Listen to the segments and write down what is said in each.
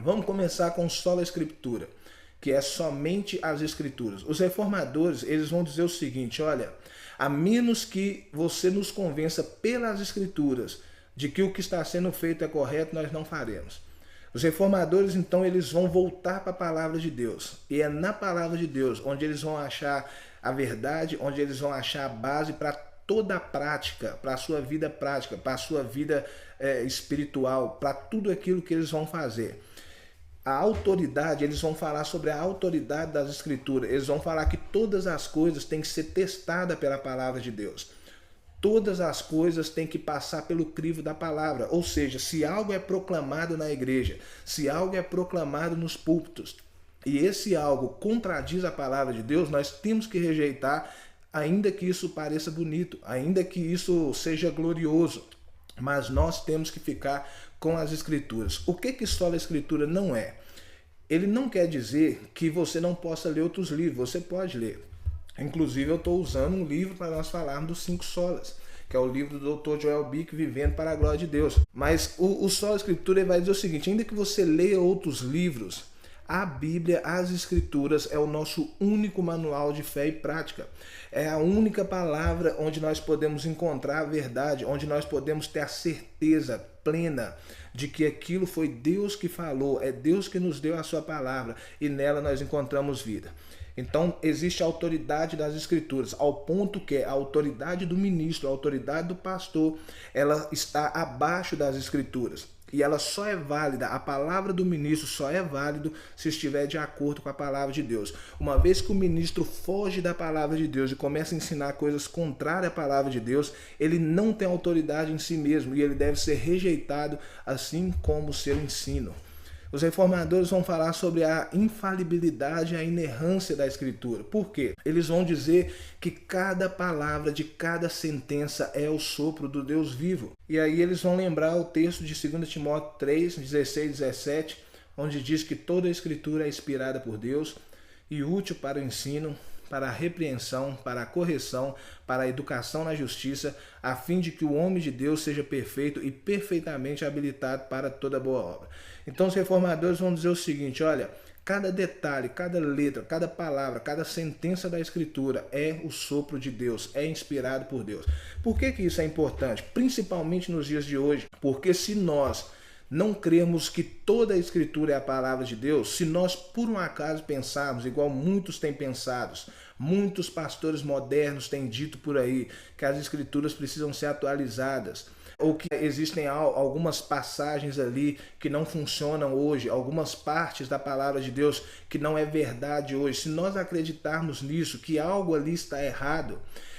Vamos começar com sola escritura, que é somente as escrituras. Os reformadores, eles vão dizer o seguinte, olha, a menos que você nos convença pelas escrituras de que o que está sendo feito é correto, nós não faremos. Os reformadores, então, eles vão voltar para a palavra de Deus. E é na palavra de Deus onde eles vão achar a verdade, onde eles vão achar a base para toda a prática, para a sua vida prática, para a sua vida espiritual, para tudo aquilo que eles vão fazer. A autoridade, eles vão falar sobre a autoridade das escrituras. Eles vão falar que todas as coisas têm que ser testadas pela palavra de Deus. Todas as coisas têm que passar pelo crivo da palavra. Ou seja, se algo é proclamado na igreja, se algo é proclamado nos púlpitos, e esse algo contradiz a palavra de Deus, nós temos que rejeitar, ainda que isso pareça bonito, ainda que isso seja glorioso. Mas nós temos que ficar com as escrituras. O que sola a escritura não é? Ele não quer dizer que você não possa ler outros livros, você pode ler. Inclusive eu estou usando um livro para nós falarmos dos 5 solas, que é o livro do Dr. Joel Bick, Vivendo para a Glória de Deus. Mas o sola escritura ele vai dizer o seguinte, ainda que você leia outros livros, a Bíblia, as Escrituras, é o nosso único manual de fé e prática. É a única palavra onde nós podemos encontrar a verdade, onde nós podemos ter a certeza plena de que aquilo foi Deus que falou, é Deus que nos deu a sua palavra e nela nós encontramos vida. Então existe a autoridade das escrituras, ao ponto que a autoridade do ministro, a autoridade do pastor, ela está abaixo das escrituras. E ela só é válida, a palavra do ministro só é válido se estiver de acordo com a palavra de Deus. Uma vez que o ministro foge da palavra de Deus e começa a ensinar coisas contrárias à palavra de Deus, ele não tem autoridade em si mesmo e ele deve ser rejeitado, assim como o seu ensino. Os reformadores vão falar sobre a infalibilidade e a inerrância da Escritura. Por quê? Eles vão dizer que cada palavra de cada sentença é o sopro do Deus vivo. E aí eles vão lembrar o texto de 2 Timóteo 3, 16 e 17, onde diz que toda a Escritura é inspirada por Deus e útil para o ensino, para a repreensão, para a correção, para a educação na justiça, a fim de que o homem de Deus seja perfeito e perfeitamente habilitado para toda boa obra. Então os reformadores vão dizer o seguinte, olha, cada detalhe, cada letra, cada palavra, cada sentença da Escritura é o sopro de Deus, é inspirado por Deus. Por que isso é importante? Principalmente nos dias de hoje, porque se nós não cremos que toda a Escritura é a palavra de Deus, se nós por um acaso pensarmos, igual muitos têm pensado, muitos pastores modernos têm dito por aí que as Escrituras precisam ser atualizadas, ou que existem algumas passagens ali que não funcionam hoje, algumas partes da palavra de Deus que não é verdade hoje, se nós acreditarmos nisso, que algo ali está errado,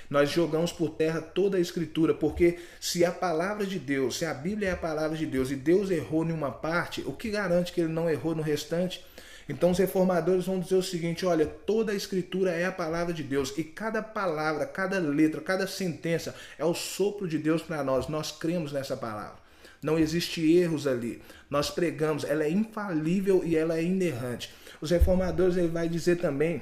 nós jogamos por terra toda a Escritura, porque se a palavra de Deus, se a Bíblia é a palavra de Deus e Deus errou em uma parte, o que garante que ele não errou no restante? Então os reformadores vão dizer o seguinte, olha, toda a Escritura é a palavra de Deus e cada palavra, cada letra, cada sentença é o sopro de Deus para nós. Nós cremos nessa palavra. Não existe erros ali. Nós pregamos, ela é infalível e ela é inerrante. Os reformadores ele vai dizer também,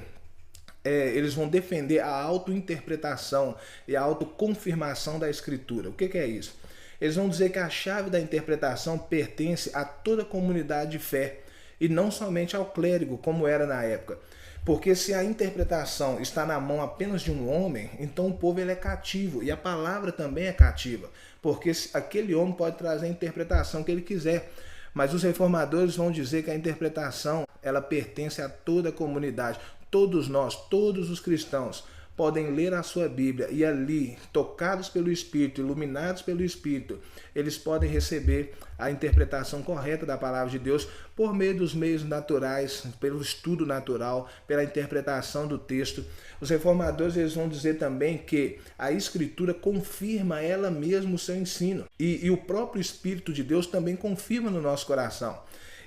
eles vão defender a autointerpretação e a autoconfirmação da Escritura. O que é isso? Eles vão dizer que a chave da interpretação pertence a toda a comunidade de fé e não somente ao clérigo, como era na época. Porque se a interpretação está na mão apenas de um homem, então o povo ele é cativo e a palavra também é cativa, porque aquele homem pode trazer a interpretação que ele quiser. Mas os reformadores vão dizer que a interpretação ela pertence a toda a comunidade. Todos nós, todos os cristãos, podem ler a sua Bíblia e ali, tocados pelo Espírito, iluminados pelo Espírito, eles podem receber a interpretação correta da palavra de Deus por meio dos meios naturais, pelo estudo natural, pela interpretação do texto. Os reformadores eles vão dizer também que a Escritura confirma ela mesma o seu ensino e o próprio Espírito de Deus também confirma no nosso coração.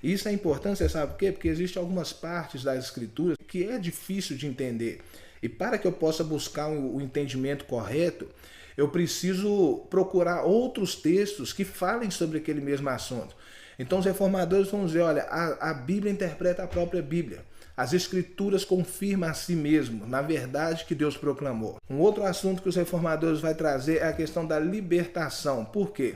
Isso é importante, você sabe por quê? Porque existem algumas partes das Escrituras que é difícil de entender. E para que eu possa buscar o entendimento correto, eu preciso procurar outros textos que falem sobre aquele mesmo assunto. Então os reformadores vão dizer, olha, a Bíblia interpreta a própria Bíblia. As Escrituras confirmam a si mesmo, na verdade que Deus proclamou. Um outro assunto que os reformadores vão trazer é a questão da libertação. Por quê?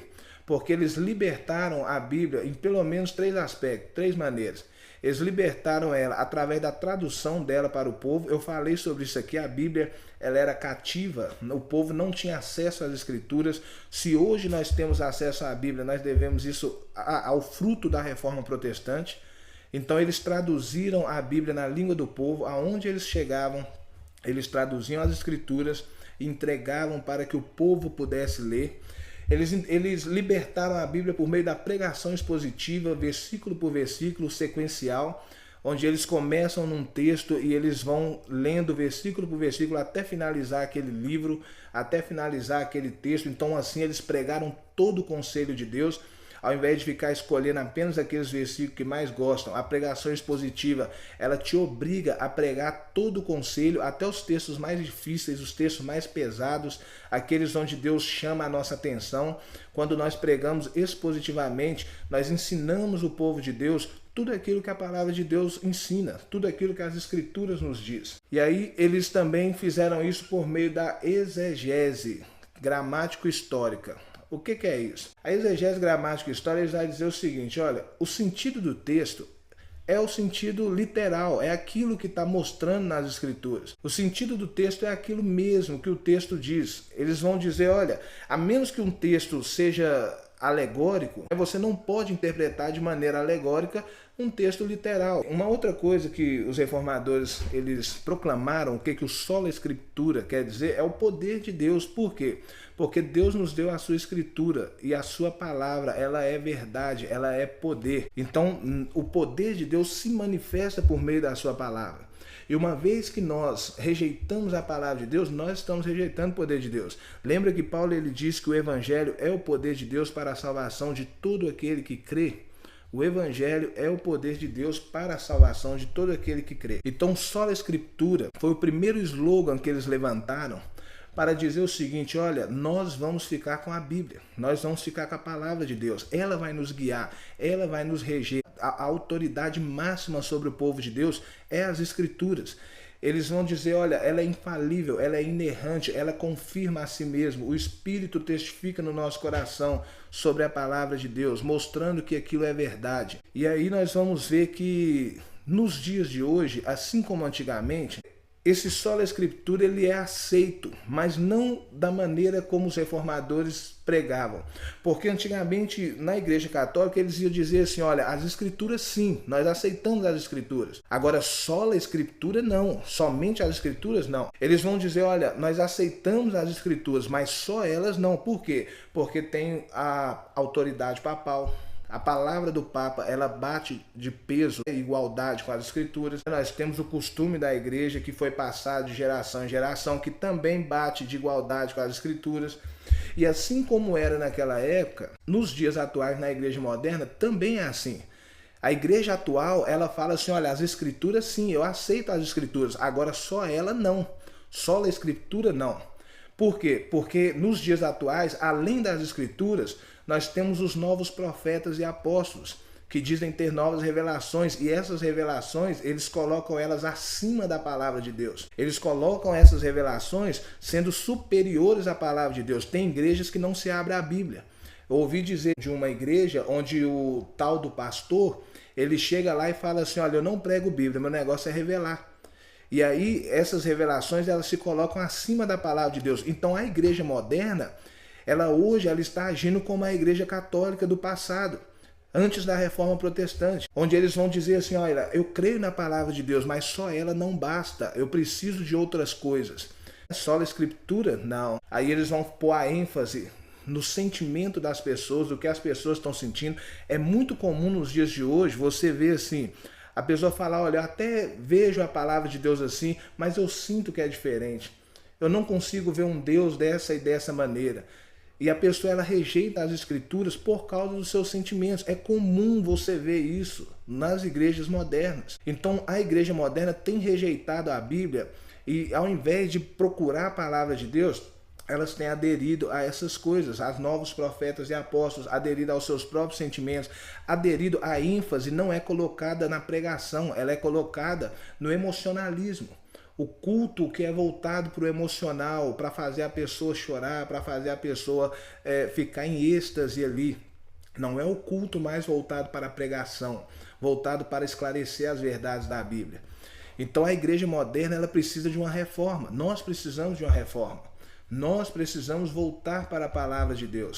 porque eles libertaram a Bíblia em pelo menos 3 aspectos, 3 maneiras. Eles libertaram ela através da tradução dela para o povo. Eu falei sobre isso aqui, a Bíblia ela era cativa, o povo não tinha acesso às Escrituras. Se hoje nós temos acesso à Bíblia, nós devemos isso ao fruto da Reforma Protestante. Então eles traduziram a Bíblia na língua do povo, aonde eles chegavam, eles traduziam as Escrituras e entregavam para que o povo pudesse ler. Eles libertaram a Bíblia por meio da pregação expositiva, versículo por versículo, sequencial, onde eles começam num texto e eles vão lendo versículo por versículo até finalizar aquele livro, até finalizar aquele texto. Então assim eles pregaram todo o conselho de Deus, ao invés de ficar escolhendo apenas aqueles versículos que mais gostam. A pregação expositiva, ela te obriga a pregar todo o conselho, até os textos mais difíceis, os textos mais pesados, aqueles onde Deus chama a nossa atenção. Quando nós pregamos expositivamente, nós ensinamos o povo de Deus tudo aquilo que a palavra de Deus ensina, tudo aquilo que as Escrituras nos diz. E aí eles também fizeram isso por meio da exegese gramático-histórica. O que é isso? A exegese gramática histórica vai dizer o seguinte, olha, o sentido do texto é o sentido literal, é aquilo que está mostrando nas Escrituras. O sentido do texto é aquilo mesmo que o texto diz. Eles vão dizer, olha, a menos que um texto seja alegórico, você não pode interpretar de maneira alegórica um texto literal. Uma outra coisa que os reformadores eles proclamaram, o que o sola escritura quer dizer, é o poder de Deus. Por quê? Porque Deus nos deu a sua escritura e a sua palavra, ela é verdade, ela é poder. Então, o poder de Deus se manifesta por meio da sua palavra. E uma vez que nós rejeitamos a palavra de Deus, nós estamos rejeitando o poder de Deus. Lembra que Paulo ele diz que o evangelho é o poder de Deus para a salvação de todo aquele que crê? O evangelho é o poder de Deus para a salvação de todo aquele que crê. Então, sola escritura foi o primeiro slogan que eles levantaram para dizer o seguinte, olha, nós vamos ficar com a Bíblia, nós vamos ficar com a palavra de Deus, ela vai nos guiar, ela vai nos reger. A autoridade máxima sobre o povo de Deus é as Escrituras. Eles vão dizer, olha, ela é infalível, ela é inerrante, ela confirma a si mesmo. O Espírito testifica no nosso coração sobre a palavra de Deus, mostrando que aquilo é verdade. E aí nós vamos ver que nos dias de hoje, assim como antigamente, esse sola escritura ele é aceito, mas não da maneira como os reformadores pregavam. Porque antigamente na Igreja Católica eles iam dizer assim, olha, as escrituras sim, nós aceitamos as escrituras. Agora sola escritura não, somente as escrituras não. Eles vão dizer, olha, nós aceitamos as escrituras, mas só elas não. Por quê? Porque tem a autoridade papal. A palavra do Papa, ela bate de peso e igualdade com as Escrituras. Nós temos o costume da igreja que foi passado de geração em geração, que também bate de igualdade com as Escrituras. E assim como era naquela época, nos dias atuais na igreja moderna, também é assim. A igreja atual, ela fala assim, olha, as Escrituras sim, eu aceito as Escrituras, agora só ela não. Só a Escritura não. Por quê? Porque nos dias atuais, além das Escrituras, nós temos os novos profetas e apóstolos, que dizem ter novas revelações, e essas revelações, eles colocam elas acima da palavra de Deus. Eles colocam essas revelações sendo superiores à palavra de Deus. Tem igrejas que não se abrem a Bíblia. Eu ouvi dizer de uma igreja onde o tal do pastor, ele chega lá e fala assim, olha, eu não prego Bíblia, meu negócio é revelar. E aí essas revelações, elas se colocam acima da palavra de Deus. Então a igreja moderna, hoje ela está agindo como a igreja católica do passado, antes da Reforma Protestante, onde eles vão dizer assim, olha, eu creio na palavra de Deus, mas só ela não basta, eu preciso de outras coisas. Só a escritura? Não. Aí eles vão pôr a ênfase no sentimento das pessoas, do que as pessoas estão sentindo. É muito comum nos dias de hoje você ver assim, a pessoa falar, olha, eu até vejo a palavra de Deus assim, mas eu sinto que é diferente. Eu não consigo ver um Deus dessa e dessa maneira. E a pessoa ela rejeita as escrituras por causa dos seus sentimentos. É comum você ver isso nas igrejas modernas. Então a igreja moderna tem rejeitado a Bíblia e ao invés de procurar a palavra de Deus, elas têm aderido a essas coisas, aos novos profetas e apóstolos, aderido aos seus próprios sentimentos, aderido à ênfase, não é colocada na pregação, ela é colocada no emocionalismo. o culto que é voltado para o emocional, para fazer a pessoa chorar, para fazer a pessoa ficar em êxtase ali. Não é o culto mais voltado para a pregação, voltado para esclarecer as verdades da Bíblia. Então a igreja moderna ela precisa de uma reforma. Nós precisamos de uma reforma. Nós precisamos voltar para a palavra de Deus.